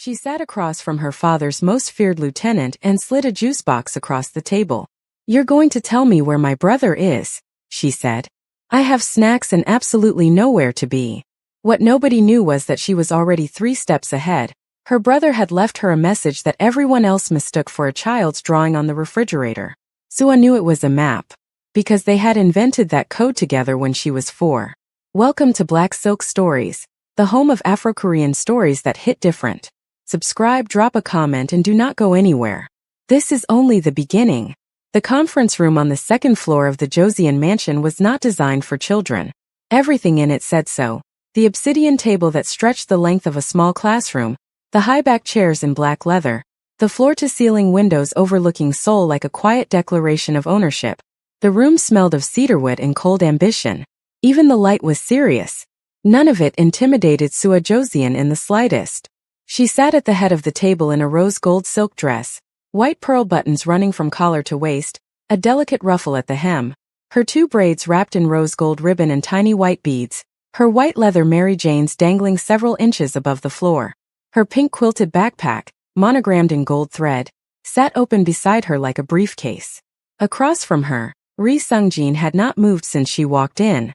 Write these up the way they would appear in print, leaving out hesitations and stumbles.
She sat across from her father's most feared lieutenant and slid a juice box across the table. "You're going to tell me where my brother is," she said. "I have snacks and absolutely nowhere to be." What nobody knew was that she was already 3 steps ahead. Her brother had left her a message that everyone else mistook for a child's drawing on the refrigerator. Sua knew it was a map, because they had invented that code together when she was 4. Welcome to Black Silk Stories, the home of Afro-Korean stories that hit different. Subscribe, drop a comment, and do not go anywhere. This is only the beginning. The conference room on the 2nd floor of the Josian mansion was not designed for children. Everything in it said so. The obsidian table that stretched the length of a small classroom, the high-back chairs in black leather, the floor-to-ceiling windows overlooking Seoul like a quiet declaration of ownership. The room smelled of cedarwood and cold ambition. Even the light was serious. None of it intimidated Sua Josian in the slightest. She sat at the head of the table in a rose gold silk dress, white pearl buttons running from collar to waist, a delicate ruffle at the hem, her 2 braids wrapped in rose gold ribbon and tiny white beads, her white leather Mary Janes dangling several inches above the floor. Her pink quilted backpack, monogrammed in gold thread, sat open beside her like a briefcase. Across from her, Ri Sungjin had not moved since she walked in.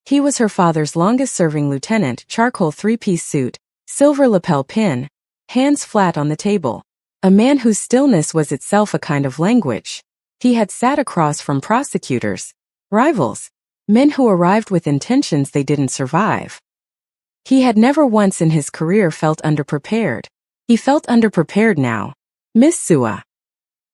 He was her father's longest-serving lieutenant, charcoal 3-piece suit, silver lapel pin, hands flat on the table. A man whose stillness was itself a kind of language. He had sat across from prosecutors, rivals, men who arrived with intentions they didn't survive. He had never once in his career felt underprepared. He felt underprepared now. "Miss Sua."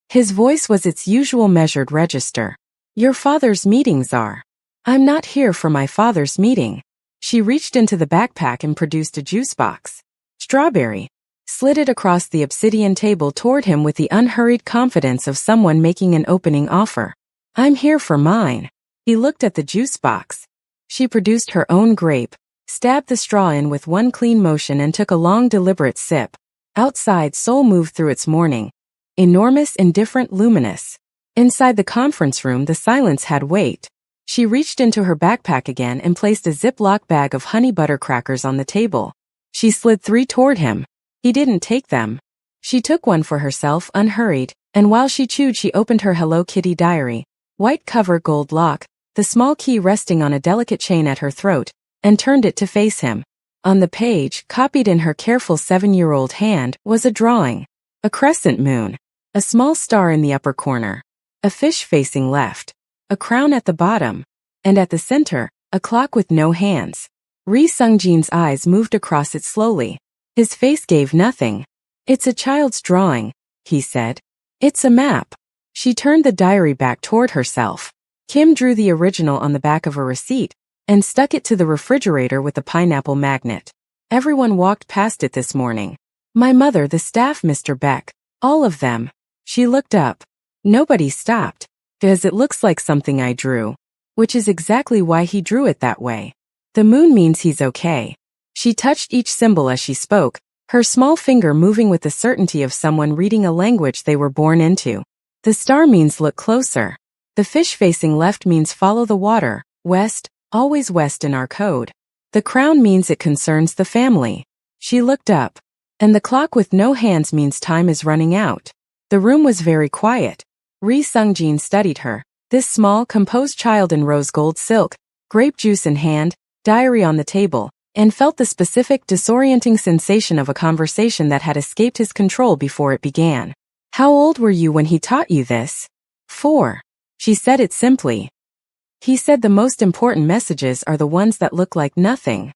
His voice was its usual measured register. "Your father's meetings are." "I'm not here for my father's meeting." She reached into the backpack and produced a juice box. "Strawberry." Slid it across the obsidian table toward him with the unhurried confidence of someone making an opening offer. "I'm here for mine." He looked at the juice box. She produced her own grape, stabbed the straw in with one clean motion and took a long deliberate sip. Outside, Seoul moved through its morning. Enormous, indifferent, luminous. Inside the conference room, the silence had weight. She reached into her backpack again and placed a Ziploc bag of honey butter crackers on the table. She slid 3 toward him. He didn't take them. She took one for herself, unhurried, and while she chewed she opened her Hello Kitty diary. White cover, gold lock, the small key resting on a delicate chain at her throat, and turned it to face him. On the page, copied in her careful 7-year-old hand, was a drawing. A crescent moon. A small star in the upper corner. A fish facing left. A crown at the bottom, and at the center, a clock with no hands. Ri Sungjin's eyes moved across it slowly. His face gave nothing. "It's a child's drawing," he said. "It's a map." She turned the diary back toward herself. Kim drew the original on the back of a receipt and stuck it to the refrigerator with the pineapple magnet. "Everyone walked past it this morning. My mother, the staff, Mr. Beck, all of them." She looked up. "Nobody stopped. Because it looks like something I drew." Which is exactly why he drew it that way. "The moon means he's okay." She touched each symbol as she spoke, her small finger moving with the certainty of someone reading a language they were born into. "The star means look closer. The fish facing left means follow the water, west, always west in our code. The crown means it concerns the family." She looked up. "And the clock with no hands means time is running out." The room was very quiet. Ri Sungjin studied her, this small, composed child in rose gold silk, grape juice in hand, diary on the table, and felt the specific, disorienting sensation of a conversation that had escaped his control before it began. "How old were you when he taught you this?" 4. She said it simply. "He said the most important messages are the ones that look like nothing.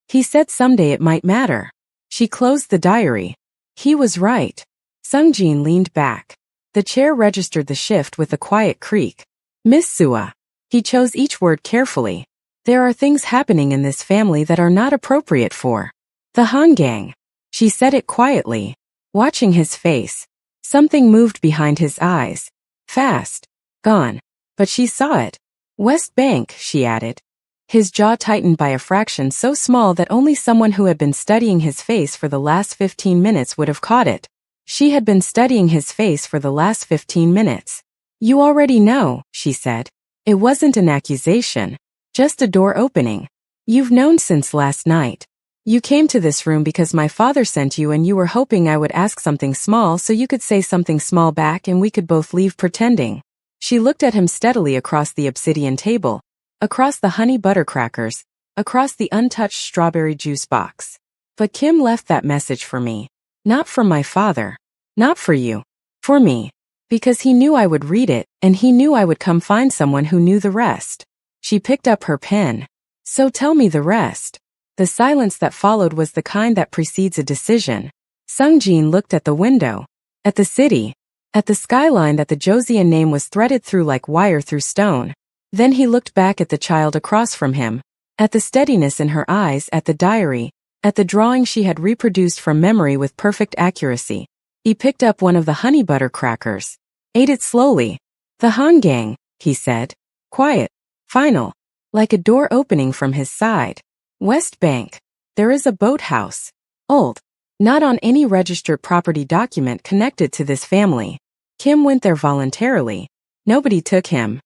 He said someday it might matter." She closed the diary. He was right. Sungjin leaned back. The chair registered the shift with a quiet creak. "Miss Sua." He chose each word carefully. "There are things happening in this family that are not appropriate for the Han gang." She said it quietly, watching his face. Something moved behind his eyes. Fast. Gone. But she saw it. "West Bank," she added. His jaw tightened by a fraction so small that only someone who had been studying his face for the last 15 minutes would have caught it. She had been studying his face for the last 15 minutes. "You already know," she said. It wasn't an accusation, just a door opening. "You've known since last night." You came to this room because my father sent you and you were hoping I would ask something small so you could say something small back and we could both leave pretending. She looked at him steadily across the obsidian table, across the honey butter crackers, across the untouched strawberry juice box. But Kim left that message for me. Not for my father. Not for you. For me. Because he knew I would read it, and he knew I would come find someone who knew the rest. She picked up her pen. So tell me the rest. The silence that followed was the kind that precedes a decision. Sungjin looked at the window, at the city, at the skyline that the Josian name was threaded through like wire through stone. Then he looked back at the child across from him, at the steadiness in her eyes, at the diary, at the drawing she had reproduced from memory with perfect accuracy. He picked up one of the honey butter crackers, ate it slowly. The Hangang, he said. Quiet. Final. Like a door opening from his side. West Bank. There is a boathouse. Old. Not on any registered property document connected to this family. Kim went there voluntarily. Nobody took him.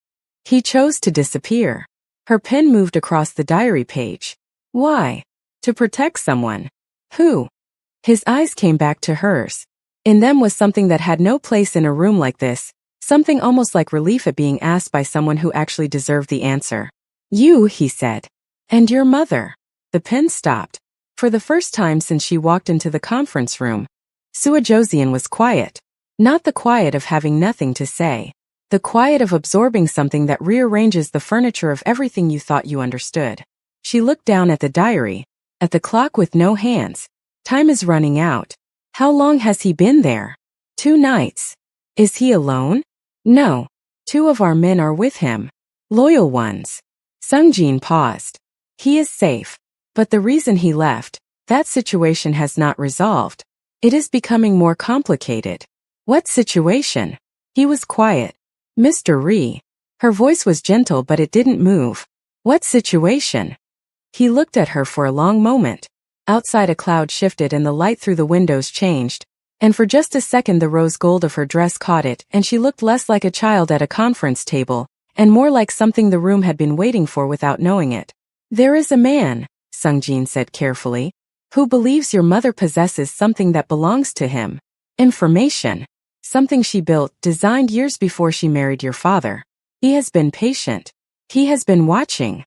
He chose to disappear. Her pen moved across the diary page. Why? To protect someone. Who? His eyes came back to hers. In them was something that had no place in a room like this, something almost like relief at being asked by someone who actually deserved the answer. You, he said. And your mother. The pen stopped. For the first time since she walked into the conference room, Sua Josian was quiet. Not the quiet of having nothing to say. The quiet of absorbing something that rearranges the furniture of everything you thought you understood. She looked down at the diary, at the clock with no hands. Time is running out. How long has he been there? 2 nights. Is he alone? No. 2 of our men are with him. Loyal ones. Sungjin paused. He is safe. But the reason he left, that situation has not resolved. It is becoming more complicated. What situation? He was quiet. Mr. Ri. Her voice was gentle but it didn't move. What situation? He looked at her for a long moment. Outside a cloud shifted and the light through the windows changed. And for just a second the rose gold of her dress caught it and she looked less like a child at a conference table, and more like something the room had been waiting for without knowing it. There is a man, Sungjin said carefully, who believes your mother possesses something that belongs to him. Information. Something she built, designed years before she married your father. He has been patient. He has been watching.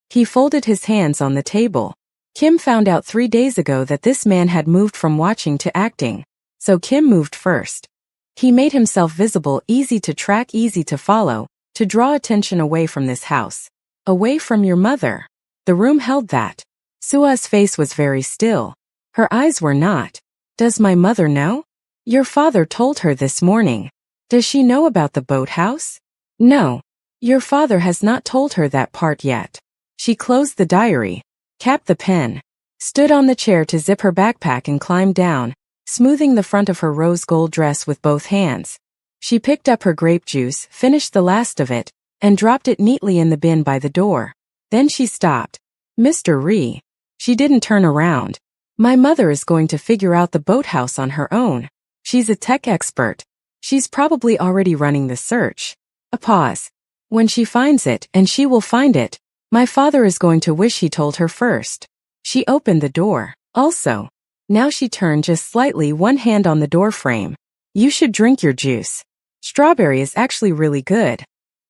He folded his hands on the table. Kim found out 3 days ago that this man had moved from watching to acting. So Kim moved first. He made himself visible, easy to track, easy to follow, to draw attention away from this house. Away from your mother. The room held that. Sua's face was very still. Her eyes were not. Does my mother know? Your father told her this morning. Does she know about the boathouse? No. Your father has not told her that part yet. She closed the diary, capped the pen, stood on the chair to zip her backpack and climbed down, smoothing the front of her rose gold dress with both hands. She picked up her grape juice, finished the last of it, and dropped it neatly in the bin by the door. Then she stopped. Mr. Ri. She didn't turn around. My mother is going to figure out the boathouse on her own. She's a tech expert. She's probably already running the search. A pause. When she finds it, and she will find it, my father is going to wish he told her first. She opened the door. Also. Now she turned just slightly, one hand on the door frame. You should drink your juice. Strawberry is actually really good.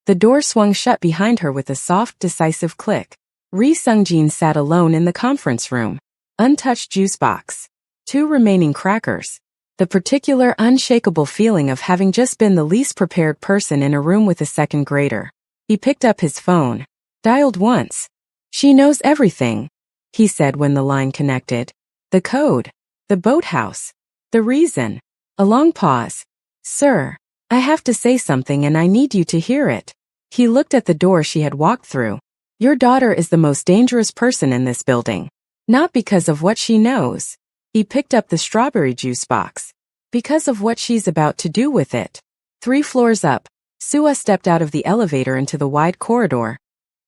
The door swung shut behind her with a soft, decisive click. Ri Sungjin sat alone in the conference room. Untouched juice box. 2 remaining crackers. The particular unshakable feeling of having just been the least prepared person in a room with a second grader. He picked up his phone. Dialed once. She knows everything, he said when the line connected. The code. The boathouse. The reason. A long pause. Sir, I have to say something and I need you to hear it. He looked at the door she had walked through. Your daughter is the most dangerous person in this building. Not because of what she knows. He picked up the strawberry juice box. Because of what she's about to do with it. 3 floors up, Sua stepped out of the elevator into the wide corridor.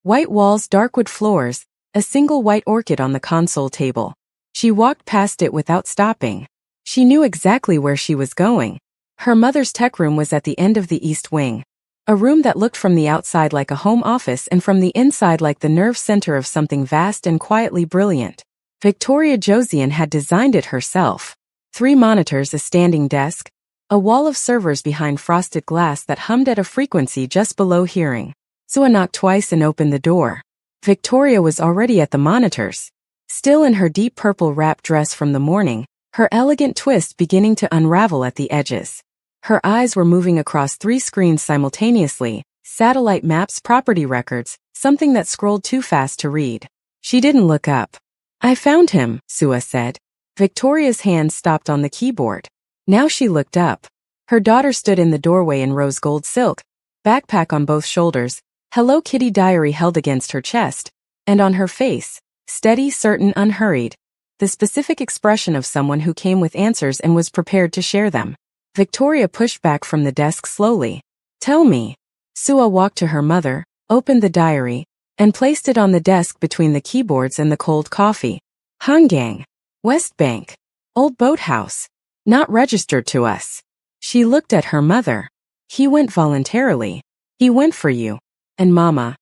White walls, dark wood floors, a single white orchid on the console table. She walked past it without stopping. She knew exactly where she was going. Her mother's tech room was at the end of the east wing. A room that looked from the outside like a home office and from the inside like the nerve center of something vast and quietly brilliant. Victoria Josian had designed it herself. 3 monitors, a standing desk, a wall of servers behind frosted glass that hummed at a frequency just below hearing. Sua knocked twice and opened the door. Victoria was already at the monitors. Still in her deep purple wrap dress from the morning, her elegant twist beginning to unravel at the edges. Her eyes were moving across 3 screens simultaneously, satellite maps, property records, something that scrolled too fast to read. She didn't look up. "I found him," Sua said. Victoria's hand stopped on the keyboard. Now she looked up. Her daughter stood in the doorway in rose gold silk, backpack on both shoulders, Hello Kitty diary held against her chest, and on her face, steady, certain, unhurried, the specific expression of someone who came with answers and was prepared to share them. Victoria pushed back from the desk slowly. "Tell me." Sua walked to her mother, opened the diary, and placed it on the desk between the keyboards and the cold coffee. "Hangang. West Bank. Old boathouse. Not registered to us." She looked at her mother. "He went voluntarily. He went for you. And Mama."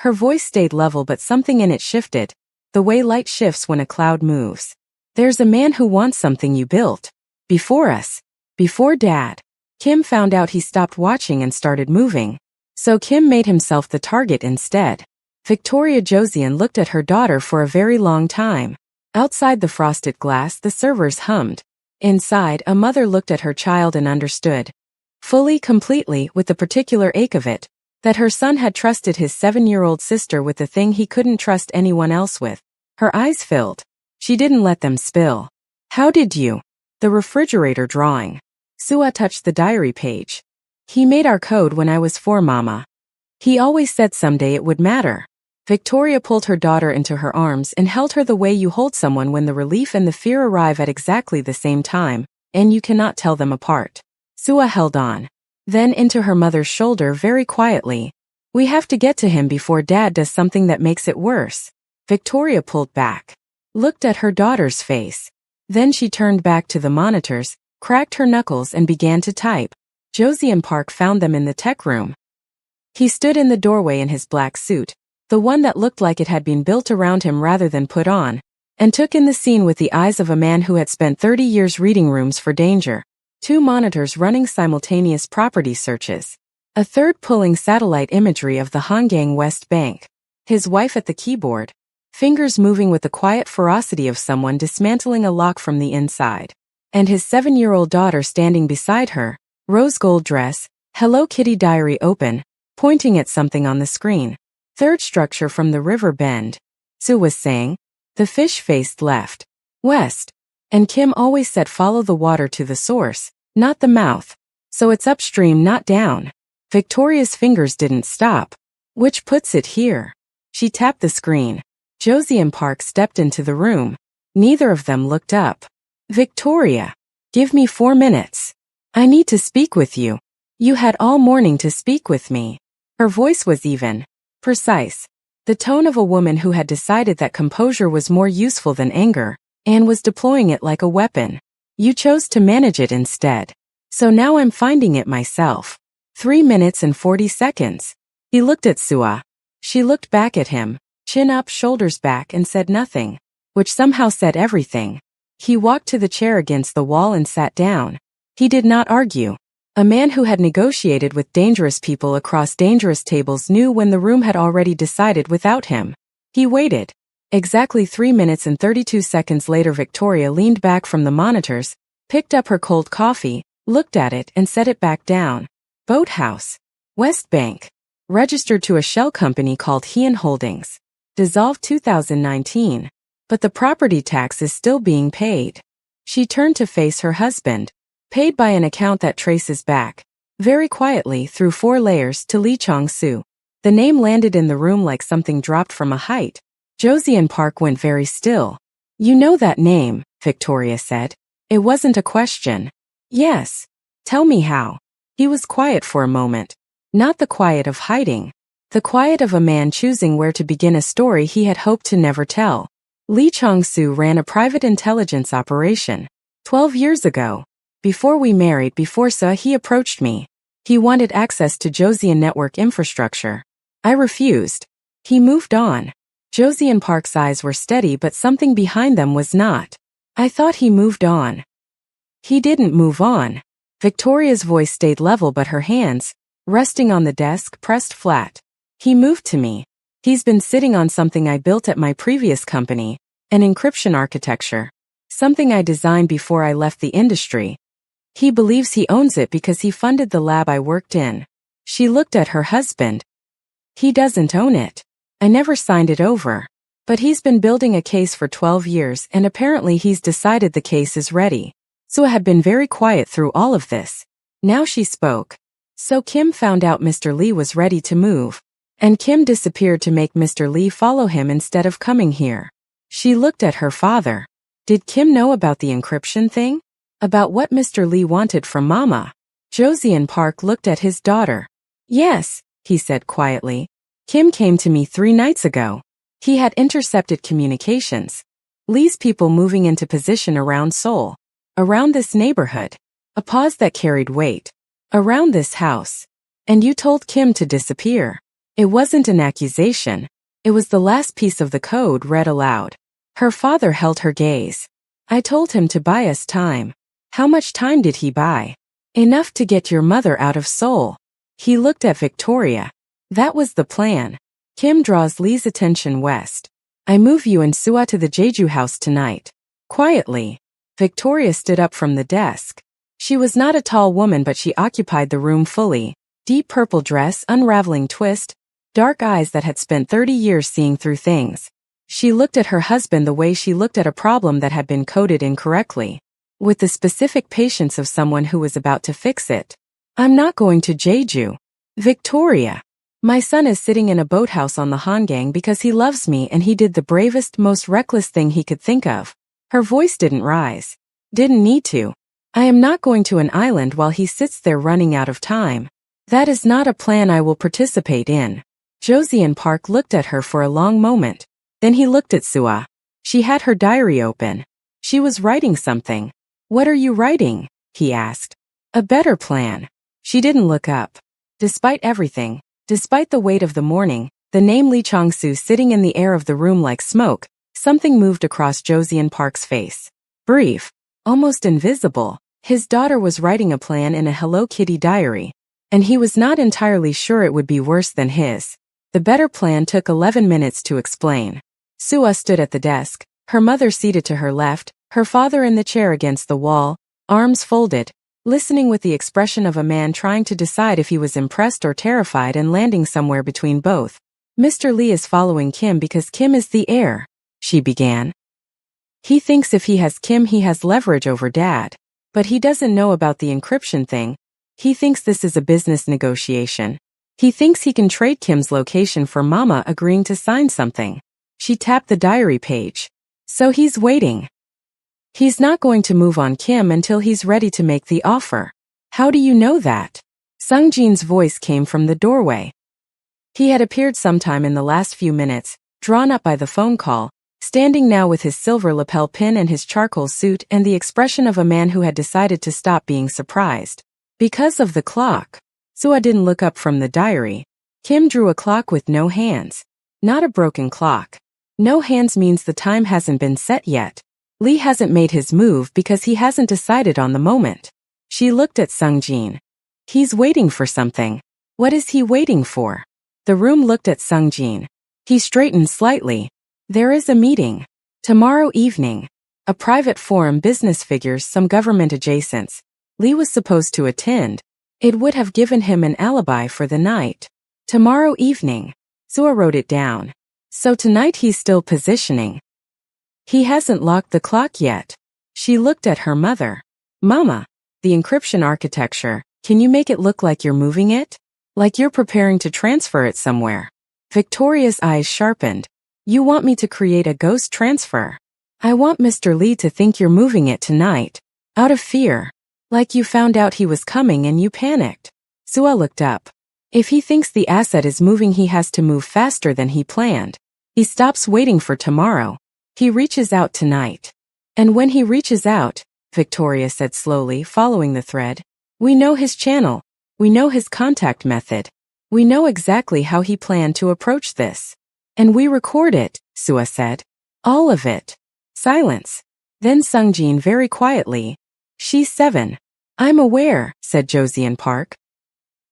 Her voice stayed level, but something in it shifted, the way light shifts when a cloud moves. "There's a man who wants something you built. Before us. Before Dad. Kim found out, he stopped watching and started moving. So Kim made himself the target instead." Victoria Josian looked at her daughter for a very long time. Outside the frosted glass, the servers hummed. Inside, a mother looked at her child and understood. Fully, completely, with the particular ache of it, that her son had trusted his 7-year-old sister with the thing he couldn't trust anyone else with. Her eyes filled. She didn't let them spill. "How did you?" "The refrigerator drawing." Sua touched the diary page. "He made our code when I was 4, Mama. He always said someday it would matter." Victoria pulled her daughter into her arms and held her the way you hold someone when the relief and the fear arrive at exactly the same time, and you cannot tell them apart. Sua held on. Then into her mother's shoulder very quietly. "We have to get to him before Dad does something that makes it worse." Victoria pulled back, looked at her daughter's face. Then she turned back to the monitors, cracked her knuckles and began to type. Josian Park found them in the tech room. He stood in the doorway in his black suit, the one that looked like it had been built around him rather than put on, and took in the scene with the eyes of a man who had spent 30 years reading rooms for danger. 2 monitors running simultaneous property searches. A third pulling satellite imagery of the Hangang West Bank. His wife at the keyboard, fingers moving with the quiet ferocity of someone dismantling a lock from the inside. And his 7-year-old daughter standing beside her, rose gold dress, Hello Kitty diary open, pointing at something on the screen. "Third structure from the river bend," Sue was saying. "The fish faced left. West. And Kim always said follow the water to the source, not the mouth. So it's upstream, not down." Victoria's fingers didn't stop. "Which puts it here." She tapped the screen. Josian Park stepped into the room. Neither of them looked up. "Victoria, give me 4 minutes. I need to speak with you. You had all morning to speak with me." Her voice was even, precise, the tone of a woman who had decided that composure was more useful than anger, and was deploying it like a weapon. "You chose to manage it instead. So now I'm finding it myself. 3 minutes and 40 seconds. He looked at Sua. She looked back at him, chin up, shoulders back, and said nothing, which somehow said everything. He walked to the chair against the wall and sat down. He did not argue. A man who had negotiated with dangerous people across dangerous tables knew when the room had already decided without him. He waited. Exactly 3 minutes and 32 seconds later, Victoria leaned back from the monitors, picked up her cold coffee, looked at it and set it back down. "Boathouse. West Bank. Registered to a shell company called Heian Holdings. Dissolved 2019. But the property tax is still being paid." She turned to face her husband. "Paid by an account that traces back, very quietly through 4 layers, to Lee Chong-soo." The name landed in the room like something dropped from a height. Josian Park went very still. "You know that name," Victoria said. It wasn't a question. "Yes. Tell me how." He was quiet for a moment. Not the quiet of hiding. The quiet of a man choosing where to begin a story he had hoped to never tell. Lee Chong-soo ran a private intelligence operation. 12 years ago. Before we married, he approached me. He wanted access to Josian network infrastructure. I refused. He moved on. Josie and Park's eyes were steady, but something behind them was not. I thought he moved on. He didn't move on. Victoria's voice stayed level, but her hands, resting on the desk, pressed flat. He moved to me. He's been sitting on something I built at my previous company, an encryption architecture. Something I designed before I left the industry. He believes he owns it because he funded the lab I worked in. She looked at her husband. He doesn't own it. I never signed it over. But he's been building a case for 12 years and apparently he's decided the case is ready. Sua had been very quiet through all of this. Now she spoke. So Kim found out Mr. Lee was ready to move. And Kim disappeared to make Mr. Lee follow him instead of coming here. She looked at her father. Did Kim know about the encryption thing? About what Mr. Lee wanted from Mama? Josie and Park looked at his daughter. Yes, he said quietly. Kim came to me 3 nights ago. He had intercepted communications. Lee's people moving into position around Seoul. Around this neighborhood. A pause that carried weight. Around this house. And you told Kim to disappear. It wasn't an accusation. It was the last piece of the code read aloud. Her father held her gaze. I told him to buy us time. How much time did he buy? Enough to get your mother out of Seoul. He looked at Victoria. That was the plan. Kim draws Lee's attention west. I move you and Sua to the Jeju house tonight. Quietly. Victoria stood up from the desk. She was not a tall woman, but she occupied the room fully. Deep purple dress, unraveling twist, dark eyes that had spent 30 years seeing through things. She looked at her husband the way she looked at a problem that had been coded incorrectly. With the specific patience of someone who was about to fix it. I'm not going to Jeju. Victoria. My son is sitting in a boathouse on the Hangang because he loves me and he did the bravest, most reckless thing he could think of. Her voice didn't rise. Didn't need to. I am not going to an island while he sits there running out of time. That is not a plan I will participate in. Josie and Park looked at her for a long moment. Then he looked at Sua. She had her diary open. She was writing something. What are you writing? He asked. A better plan. She didn't look up. Despite everything, despite the weight of the morning, the name Lee Chong-soo sitting in the air of the room like smoke, something moved across Josie and Park's face. Brief. Almost invisible. His daughter was writing a plan in a Hello Kitty diary. And he was not entirely sure it would be worse than his. The better plan took 11 minutes to explain. Sua stood at the desk, her mother seated to her left, her father in the chair against the wall, arms folded, listening with the expression of a man trying to decide if he was impressed or terrified and landing somewhere between both. Mr. Lee is following Kim because Kim is the heir, she began. He thinks if he has Kim he has leverage over Dad. But he doesn't know about the encryption thing. He thinks this is a business negotiation. He thinks he can trade Kim's location for Mama agreeing to sign something. She tapped the diary page. So he's waiting. He's not going to move on Kim until he's ready to make the offer. How do you know that? Sung-jin's voice came from the doorway. He had appeared sometime in the last few minutes, drawn up by the phone call, standing now with his silver lapel pin and his charcoal suit and the expression of a man who had decided to stop being surprised. Because of the clock. Sua didn't look up from the diary. Kim drew a clock with no hands. Not a broken clock. No hands means the time hasn't been set yet. Lee hasn't made his move because he hasn't decided on the moment. She looked at Sung-jin. He's waiting for something. What is he waiting for? The room looked at Sung-jin. He straightened slightly. There is a meeting. Tomorrow evening. A private forum, business figures, some government adjacents. Lee was supposed to attend. It would have given him an alibi for the night. Tomorrow evening. Sua wrote it down. So tonight he's still positioning. He hasn't locked the clock yet. She looked at her mother. Mama, the encryption architecture, can you make it look like you're moving it? Like you're preparing to transfer it somewhere. Victoria's eyes sharpened. You want me to create a ghost transfer? I want Mr. Lee to think you're moving it tonight. Out of fear. Like you found out he was coming and you panicked. Sua looked up. If he thinks the asset is moving, he has to move faster than he planned. He stops waiting for tomorrow. He reaches out tonight. And when he reaches out, Victoria said slowly, following the thread, we know his channel. We know his contact method. We know exactly how he planned to approach this. And we record it, Sua said. All of it. Silence. Then Sungjin very quietly. She's 7. I'm aware, said Josian Park.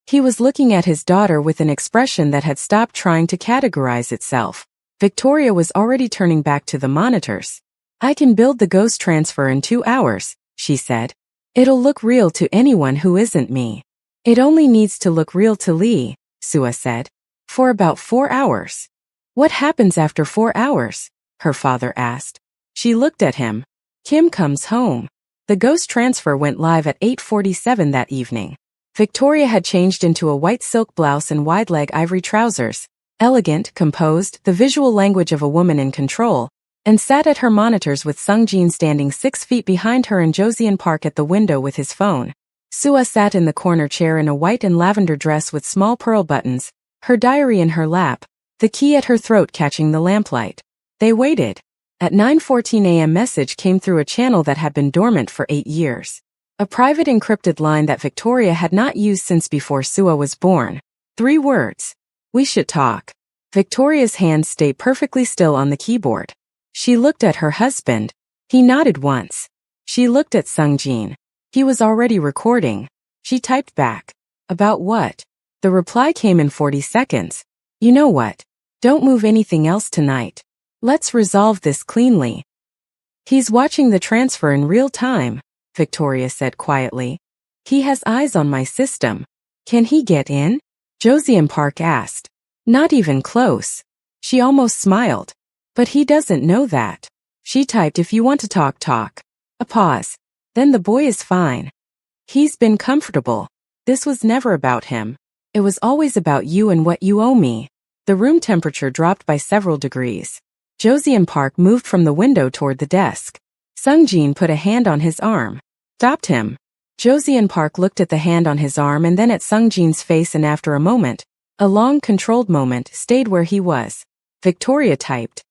He was looking at his daughter with an expression that had stopped trying to categorize itself. Victoria was already turning back to the monitors. I can build the ghost transfer in 2 hours, she said. It'll look real to anyone who isn't me. It only needs to look real to Lee, Sua said. For about 4 hours. What happens after 4 hours? Her father asked. She looked at him. Kim comes home. The ghost transfer went live at 8:47 that evening. Victoria had changed into a white silk blouse and wide-leg ivory trousers, elegant, composed, the visual language of a woman in control, and sat at her monitors with Sungjin standing 6 feet behind her and Josian Park at the window with his phone. Sua sat in the corner chair in a white and lavender dress with small pearl buttons, her diary in her lap, the key at her throat catching the lamplight. They waited. At 9:14 a.m. message came through a channel that had been dormant for 8 years. A private encrypted line that Victoria had not used since before Sua was born. 3 words. We should talk. Victoria's hands stayed perfectly still on the keyboard. She looked at her husband. He nodded once. She looked at Sungjin. He was already recording. She typed back. About what? The reply came in 40 seconds. You know what? Don't move anything else tonight. Let's resolve this cleanly. He's watching the transfer in real time, Victoria said quietly. He has eyes on my system. Can he get in? Josian Park asked. Not even close. She almost smiled. But he doesn't know that. She typed, if you want to talk, talk. A pause. Then the boy is fine. He's been comfortable. This was never about him. It was always about you and what you owe me. The room temperature dropped by several degrees. Josian Park moved from the window toward the desk. Sungjin put a hand on his arm. Stopped him. Josian Park looked at the hand on his arm and then at Sungjin's face, and after a moment, a long controlled moment, stayed where he was. Victoria typed.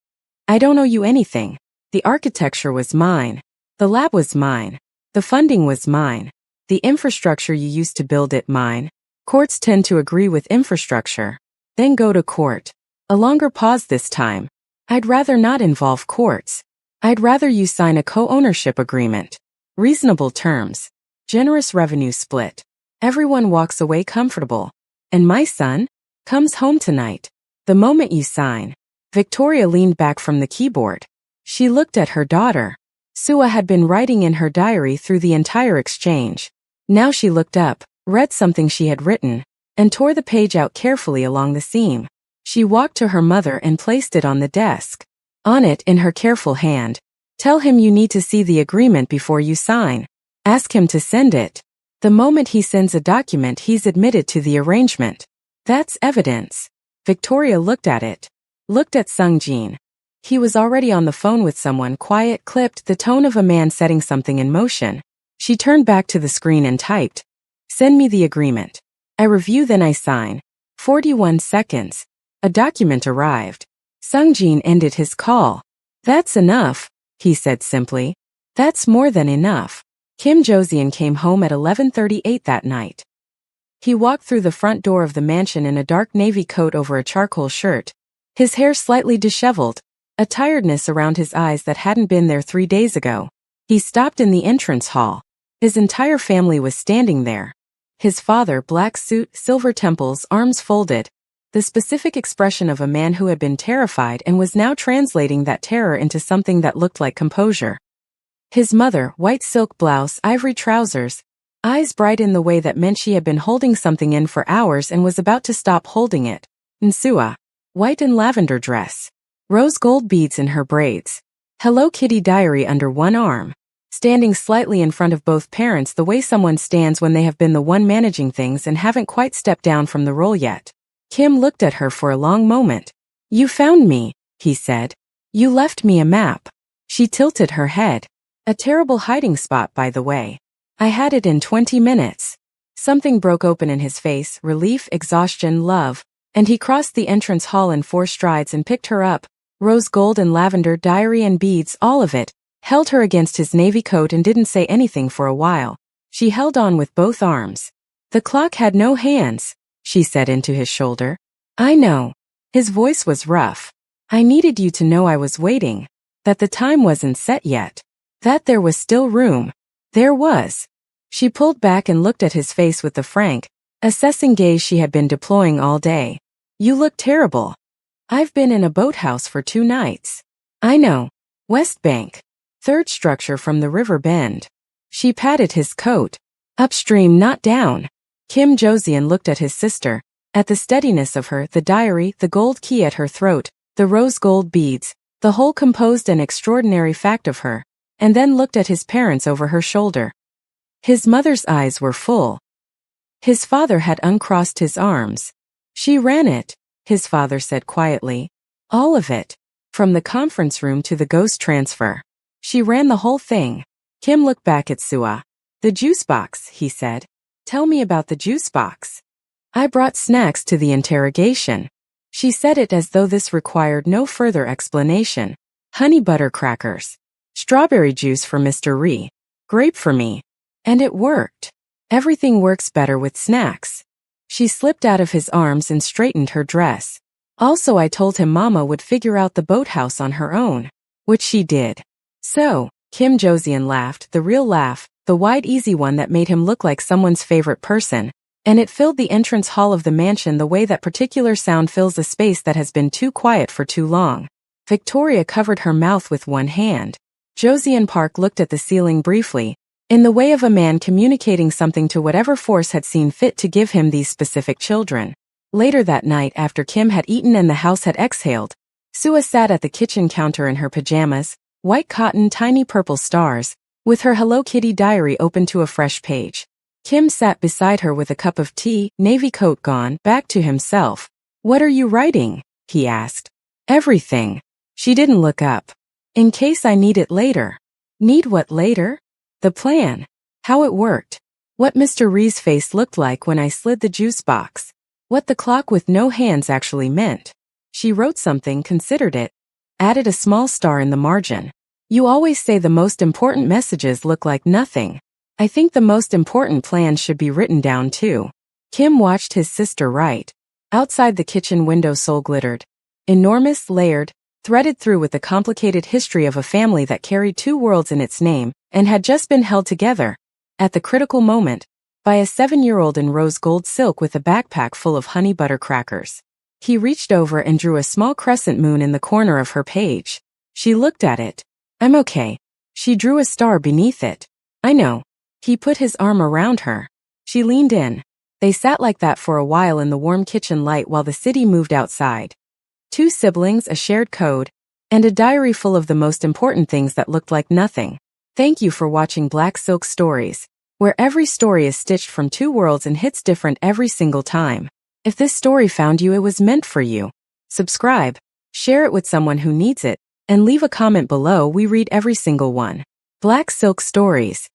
I don't owe you anything. The architecture was mine. The lab was mine. The funding was mine. The infrastructure you used to build it, mine. Courts tend to agree with infrastructure. Then go to court. A longer pause this time. I'd rather not involve courts. I'd rather you sign a co-ownership agreement. Reasonable terms. Generous revenue split. Everyone walks away comfortable. And my son comes home tonight. The moment you sign. Victoria leaned back from the keyboard. She looked at her daughter. Sua had been writing in her diary through the entire exchange. Now she looked up, read something she had written, and tore the page out carefully along the seam. She walked to her mother and placed it on the desk. On it, in her careful hand. Tell him you need to see the agreement before you sign. Ask him to send it. The moment he sends a document, he's admitted to the arrangement. That's evidence. Victoria looked at it. Looked at Sungjin. He was already on the phone with someone, quiet, clipped, the tone of a man setting something in motion. She turned back to the screen and typed. Send me the agreement. I review, then I sign. 41 seconds. A document arrived. Sungjin ended his call. That's enough, he said simply. That's more than enough. Kim Josian came home at 11:38 that night. He walked through the front door of the mansion in a dark navy coat over a charcoal shirt, his hair slightly disheveled, a tiredness around his eyes that hadn't been there 3 days ago. He stopped in the entrance hall. His entire family was standing there. His father, black suit, silver temples, arms folded, the specific expression of a man who had been terrified and was now translating that terror into something that looked like composure. His mother, white silk blouse, ivory trousers, eyes bright in the way that meant she had been holding something in for hours and was about to stop holding it. Nsua, white and lavender dress, rose gold beads in her braids, Hello Kitty diary under one arm, standing slightly in front of both parents the way someone stands when they have been the one managing things and haven't quite stepped down from the role yet. Kim looked at her for a long moment. You found me, he said. You left me a map. She tilted her head. A terrible hiding spot, by the way. I had it in 20 minutes. Something broke open in his face, relief, exhaustion, love, and he crossed the entrance hall in 4 strides and picked her up, rose gold and lavender, diary and beads, all of it, held her against his navy coat and didn't say anything for a while. She held on with both arms. The clock had no hands, she said into his shoulder. I know. His voice was rough. I needed you to know I was waiting, that the time wasn't set yet, that there was still room. There was. She pulled back and looked at his face with the frank, assessing gaze she had been deploying all day. You look terrible. I've been in a boathouse for 2 nights. I know. West Bank. Third structure from the river bend. She patted his coat. Upstream, not down. Kim Josian looked at his sister, at the steadiness of her, the diary, the gold key at her throat, the rose gold beads, the whole composed and extraordinary fact of her, and then looked at his parents over her shoulder. His mother's eyes were full. His father had uncrossed his arms. She ran it, his father said quietly. All of it. From the conference room to the ghost transfer. She ran the whole thing. Kim looked back at Sua. The juice box, he said. Tell me about the juice box. I brought snacks to the interrogation. She said it as though this required no further explanation. Honey butter crackers. Strawberry juice for Mr. Ree. Grape for me. And it worked. Everything works better with snacks. She slipped out of his arms and straightened her dress. Also, I told him Mama would figure out the boathouse on her own. Which she did. So, Kim Josian laughed, the real laugh, the wide easy one that made him look like someone's favorite person, and it filled the entrance hall of the mansion the way that particular sound fills a space that has been too quiet for too long. Victoria covered her mouth with one hand. Josian Park looked at the ceiling briefly, in the way of a man communicating something to whatever force had seen fit to give him these specific children. Later that night, after Kim had eaten and the house had exhaled, Sua sat at the kitchen counter in her pajamas, white cotton, tiny purple stars, with her Hello Kitty diary open to a fresh page. Kim sat beside her with a cup of tea, navy coat gone, back to himself. What are you writing? He asked. Everything. She didn't look up. In case I need it later. Need what later? The plan. How it worked. What Mr. Ree's face looked like when I slid the juice box. What the clock with no hands actually meant. She wrote something, considered it, added a small star in the margin. You always say the most important messages look like nothing. I think the most important plans should be written down too. Kim watched his sister write. Outside the kitchen window soul glittered. Enormous, layered, threaded through with the complicated history of a family that carried 2 worlds in its name and had just been held together, at the critical moment, by a 7-year-old in rose gold silk with a backpack full of honey butter crackers. He reached over and drew a small crescent moon in the corner of her page. She looked at it. I'm okay. She drew a star beneath it. I know. He put his arm around her. She leaned in. They sat like that for a while in the warm kitchen light while the city moved outside. 2 siblings, a shared code, and a diary full of the most important things that looked like nothing. Thank you for watching Black Silk Stories, where every story is stitched from 2 worlds and hits different every single time. If this story found you, it was meant for you. Subscribe, share it with someone who needs it, and leave a comment below. We read every single one. Black Silk Stories.